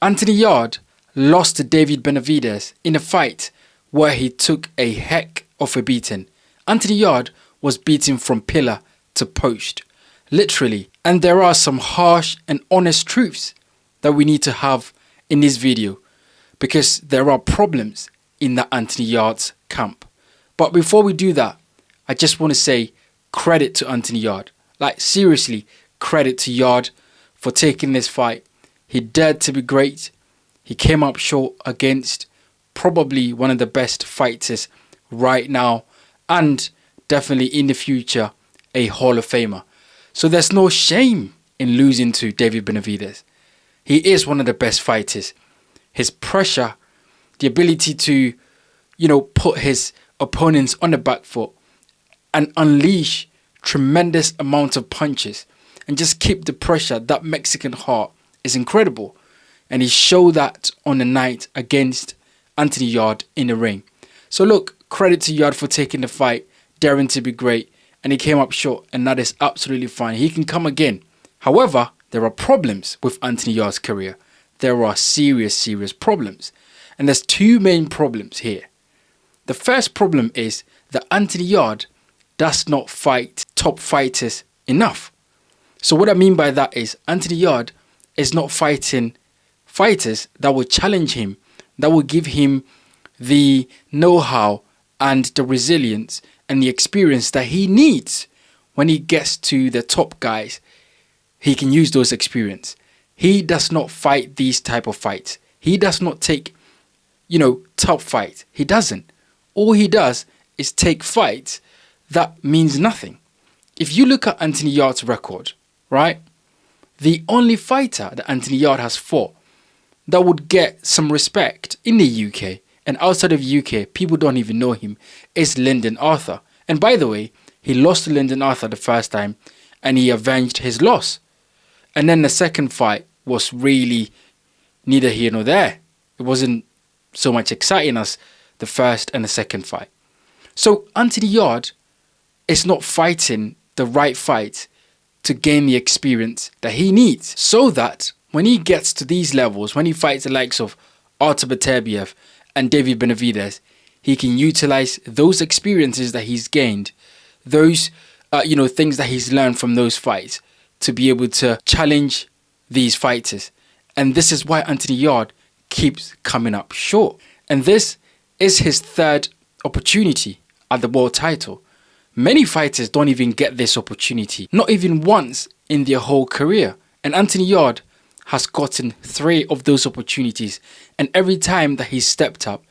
Anthony Yarde lost to David Benavidez in a fight where he took a heck of a beating. Anthony Yarde was beaten from pillar to post, literally. And there are some harsh and honest truths that we need to have in this video, because there are problems in the Anthony Yarde's camp. But before we do that, I just want to say credit to Anthony Yarde. Like, seriously, credit to Yarde for taking this fight. He dared to be great. He came up short against probably one of the best fighters right now, and definitely in the future a Hall of Famer. So there's no shame in losing to David Benavidez. He is one of the best fighters. His pressure, the ability to, put his opponents on the back foot and unleash tremendous amount of punches and just keep the pressure, that Mexican heart is incredible. And he showed that on the night against Anthony Yarde in the ring. So look, credit to Yarde for taking the fight, daring to be great, and he came up short, and that is absolutely fine. He can come again. However, there are problems with Anthony Yarde's career. There are serious problems. And there's two main problems here. The first problem is that Anthony Yarde does not fight top fighters enough. So what I mean by that is Anthony Yarde is not fighting fighters that will challenge him, that will give him the know-how and the resilience and the experience that he needs when he gets to the top guys. He can use those experience. He does not fight these type of fights. He does not take, tough fights. He doesn't. All he does is take fights that means nothing. If you look at Anthony Yarde's record, right? The only fighter that Anthony Yarde has fought that would get some respect in the UK and outside of UK, people don't even know him, is Lyndon Arthur. And by the way, he lost to Lyndon Arthur the first time and he avenged his loss. And then the second fight was really neither here nor there. It wasn't so much exciting as the first and the second fight. So Anthony Yarde is not fighting the right fight to gain the experience that he needs, so that when he gets to these levels, when he fights the likes of Artur Beterbiev and David Benavidez, he can utilize those experiences that he's gained, those things that he's learned from those fights, to be able to challenge these fighters. And this is why Anthony Yarde keeps coming up short. And this is his third opportunity at the world title. Many fighters don't even get this opportunity, not even once in their whole career. And Anthony Yarde has gotten 3 of those opportunities. And every time that he's stepped up,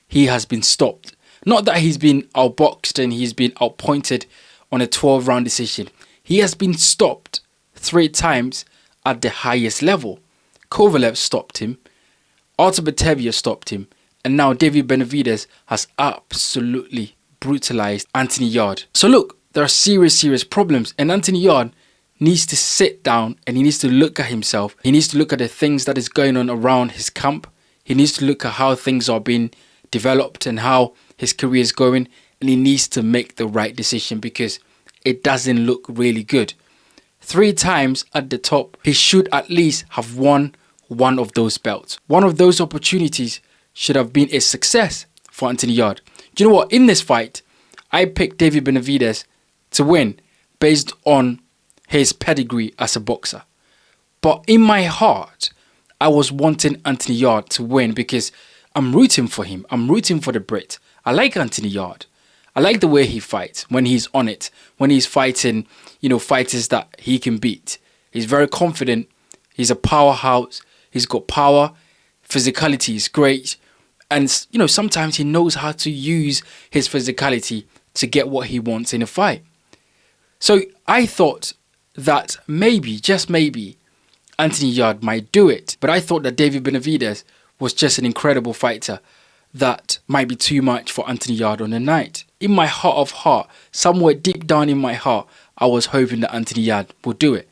he has been stopped. Not that he's been outboxed and he's been outpointed on a 12-round decision. He has been stopped 3 times at the highest level. Kovalev stopped him, Artur Beterbiev stopped him, and now David Benavidez has absolutely brutalized Anthony Yarde. So look, there are serious problems, and Anthony Yarde needs to sit down and he needs to look at himself. He needs to look at the things that is going on around his camp. He needs to look at how things are being developed and how his career is going, and he needs to make the right decision because it doesn't look really good. 3 times at the top, he should at least have won one of those belts. One of those opportunities should have been a success for Anthony Yarde. Do you know what? In this fight, I picked David Benavidez to win based on his pedigree as a boxer. But in my heart, I was wanting Anthony Yarde to win because I'm rooting for him. I'm rooting for the Brit. I like Anthony Yarde. I like the way he fights when he's on it, when he's fighting, fighters that he can beat. He's very confident. He's a powerhouse. He's got power. Physicality is great. And, sometimes he knows how to use his physicality to get what he wants in a fight. So I thought that maybe, just maybe, Anthony Yarde might do it. But I thought that David Benavidez was just an incredible fighter that might be too much for Anthony Yarde on the night. In my heart of heart, somewhere deep down in my heart, I was hoping that Anthony Yarde would do it.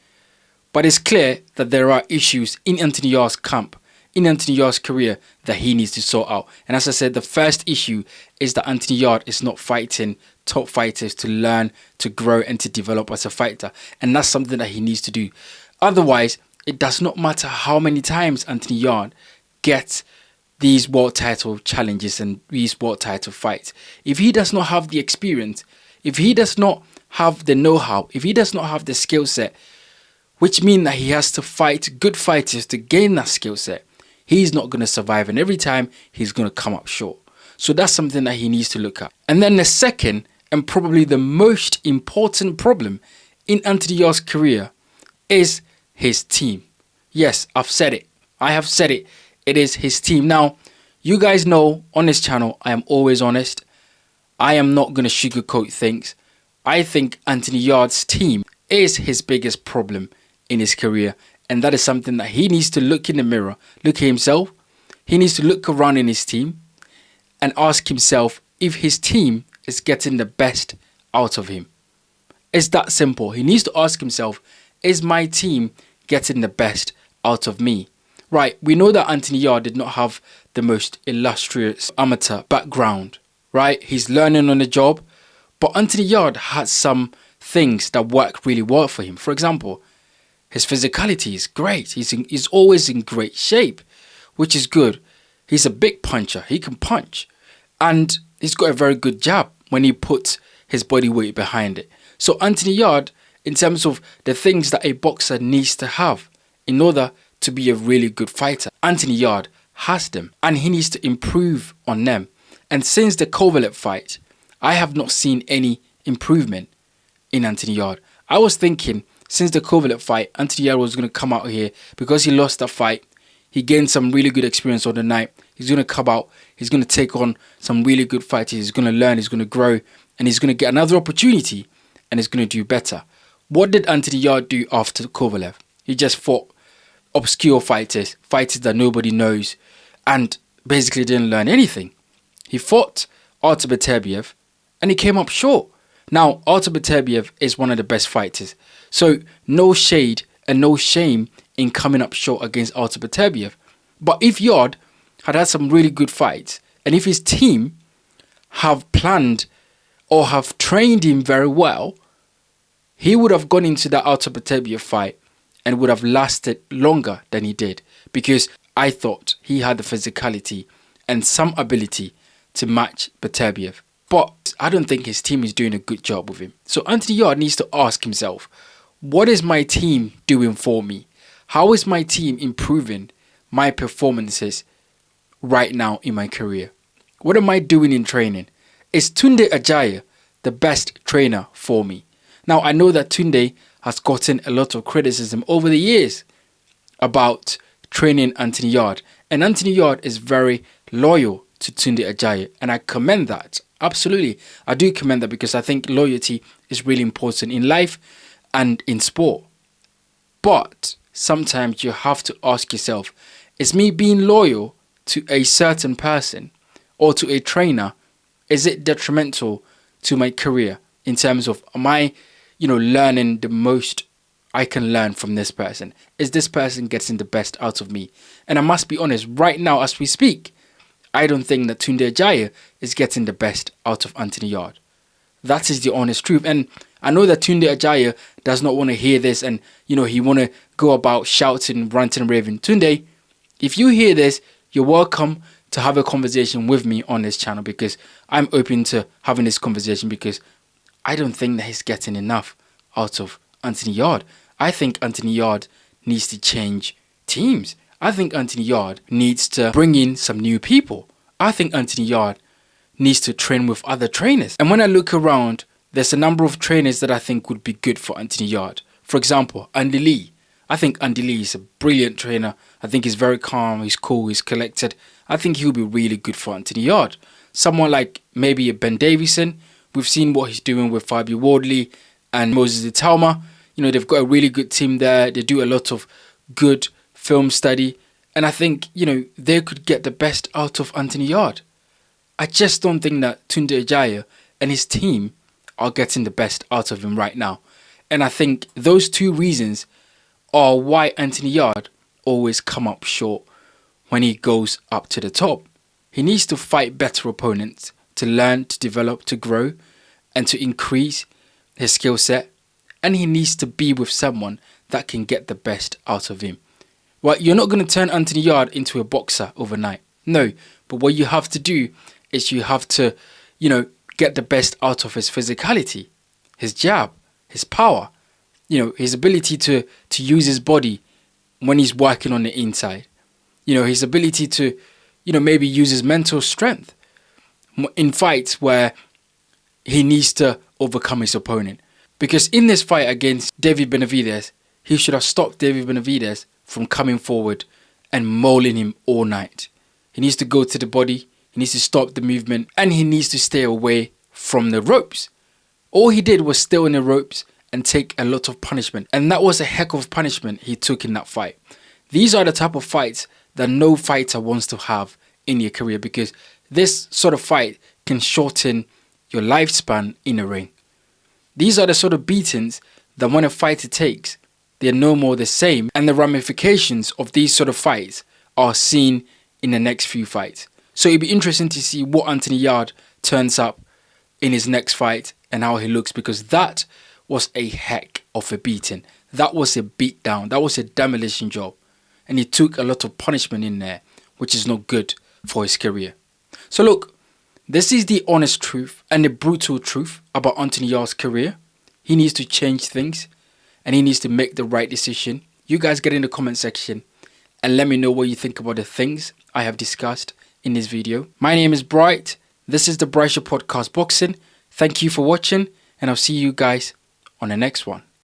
But it's clear that there are issues in Anthony Yarde's camp, in Anthony Yarde's career, that he needs to sort out. And as I said, the first issue is that Anthony Yarde is not fighting top fighters to learn, to grow and to develop as a fighter. And that's something that he needs to do. Otherwise, it does not matter how many times Anthony Yarde gets these world title challenges and these world title fights. If he does not have the experience, if he does not have the know-how, if he does not have the skill set, which means that he has to fight good fighters to gain that skill set, he's not going to survive, and every time he's going to come up short. So that's something that he needs to look at. And then the second and probably the most important problem in Anthony Yarde's career is his team. Yes, I've said it. I have said it. It is his team. Now, you guys know on this channel, I am always honest. I am not going to sugarcoat things. I think Anthony Yarde's team is his biggest problem in his career. And that is something that he needs to look in the mirror, look at himself. He needs to look around in his team and ask himself if his team is getting the best out of him. It's that simple. He needs to ask himself, is my team getting the best out of me? Right, we know that Anthony Yarde did not have the most illustrious amateur background, right? He's learning on the job, but Anthony Yarde had some things that work really well for him. For example, his physicality is great. He's always in great shape, which is good. He's a big puncher. He can punch. And he's got a very good jab when he puts his body weight behind it. So Anthony Yarde, in terms of the things that a boxer needs to have in order to be a really good fighter, Anthony Yarde has them, and he needs to improve on them. And since the Kovalev fight, I have not seen any improvement in Anthony Yarde. I was thinking since the Kovalev fight, Anthony Yarde was going to come out here because he lost that fight. He gained some really good experience on the night. He's going to come out. He's going to take on some really good fighters. He's going to learn. He's going to grow. And he's going to get another opportunity. And he's going to do better. What did Anthony Yarde do after Kovalev? He just fought obscure fighters. Fighters that nobody knows. And basically didn't learn anything. He fought Artur Beterbiev. And he came up short. Now, Artur Beterbiev is one of the best fighters. So, no shade and no shame in coming up short against Artur Beterbiev. But if Yarde had some really good fights, and if his team have planned or have trained him very well, he would have gone into that Artur Beterbiev fight and would have lasted longer than he did. Because I thought he had the physicality and some ability to match Beterbiev. But I don't think his team is doing a good job with him. So Anthony Yarde needs to ask himself, what is my team doing for me? How is my team improving my performances right now in my career? What am I doing in training? Is Tunde Ajayi the best trainer for me? Now, I know that Tunde has gotten a lot of criticism over the years about training Anthony Yarde. And Anthony Yarde is very loyal to Tunde Ajayi. And I commend that. Absolutely. I do commend that because I think loyalty is really important in life and in sport. But sometimes you have to ask yourself, is me being loyal to a certain person or to a trainer, is it detrimental to my career in terms of, am I, learning the most I can learn from this person? Is this person getting the best out of me? And I must be honest, right now as we speak, I don't think that Tunde Ajayi is getting the best out of Anthony Yarde. That is the honest truth. And I know that Tunde Ajayi does not want to hear this and, he want to go about shouting, ranting, raving. Tunde, if you hear this, you're welcome to have a conversation with me on this channel because I'm open to having this conversation because I don't think that he's getting enough out of Anthony Yarde. I think Anthony Yarde needs to change teams. I think Anthony Yarde needs to bring in some new people. I think Anthony Yarde needs to train with other trainers. And when I look around, there's a number of trainers that I think would be good for Anthony Yarde. For example, Andy Lee. I think Andy Lee is a brilliant trainer. I think he's very calm, he's cool, he's collected. I think he'll be really good for Anthony Yarde. Someone like maybe a Ben Davison. We've seen what he's doing with Fabio Wardley and Moses Italma. They've got a really good team there. They do a lot of good film study. And I think, they could get the best out of Anthony Yarde. I just don't think that Tunde Ajayi and his team are getting the best out of him right now. And I think those two reasons are why Anthony Yarde always come up short when he goes up to the top. He needs to fight better opponents to learn, to develop, to grow, and to increase his skill set and he needs to be with someone that can get the best out of him. Well, you're not going to turn Anthony Yarde into a boxer overnight. No, but what you have to do is you have to, get the best out of his physicality, his jab, his power, his ability to use his body when he's working on the inside. His ability to, maybe use his mental strength in fights where he needs to overcome his opponent. Because in this fight against David Benavidez, he should have stopped David Benavidez from coming forward and mauling him all night. He needs to go to the body, he needs to stop the movement, and he needs to stay away from the ropes. All he did was stay on the ropes and take a lot of punishment. And that was a heck of punishment he took in that fight. These are the type of fights that no fighter wants to have in your career, because this sort of fight can shorten your lifespan in a ring. These are the sort of beatings that when a fighter takes, they're no more the same, and the ramifications of these sort of fights are seen in the next few fights. So it'll be interesting to see what Anthony Yarde turns up in his next fight and how he looks, because that was a heck of a beating. That was a beatdown. That was a demolition job. And he took a lot of punishment in there, which is not good for his career. So look, this is the honest truth and the brutal truth about Anthony Yarde's career. He needs to change things and he needs to make the right decision. You guys get in the comment section and let me know what you think about the things I have discussed in this video. My name is Bright. This is the Bright Show Podcast Boxing. Thank you for watching, and I'll see you guys on the next one.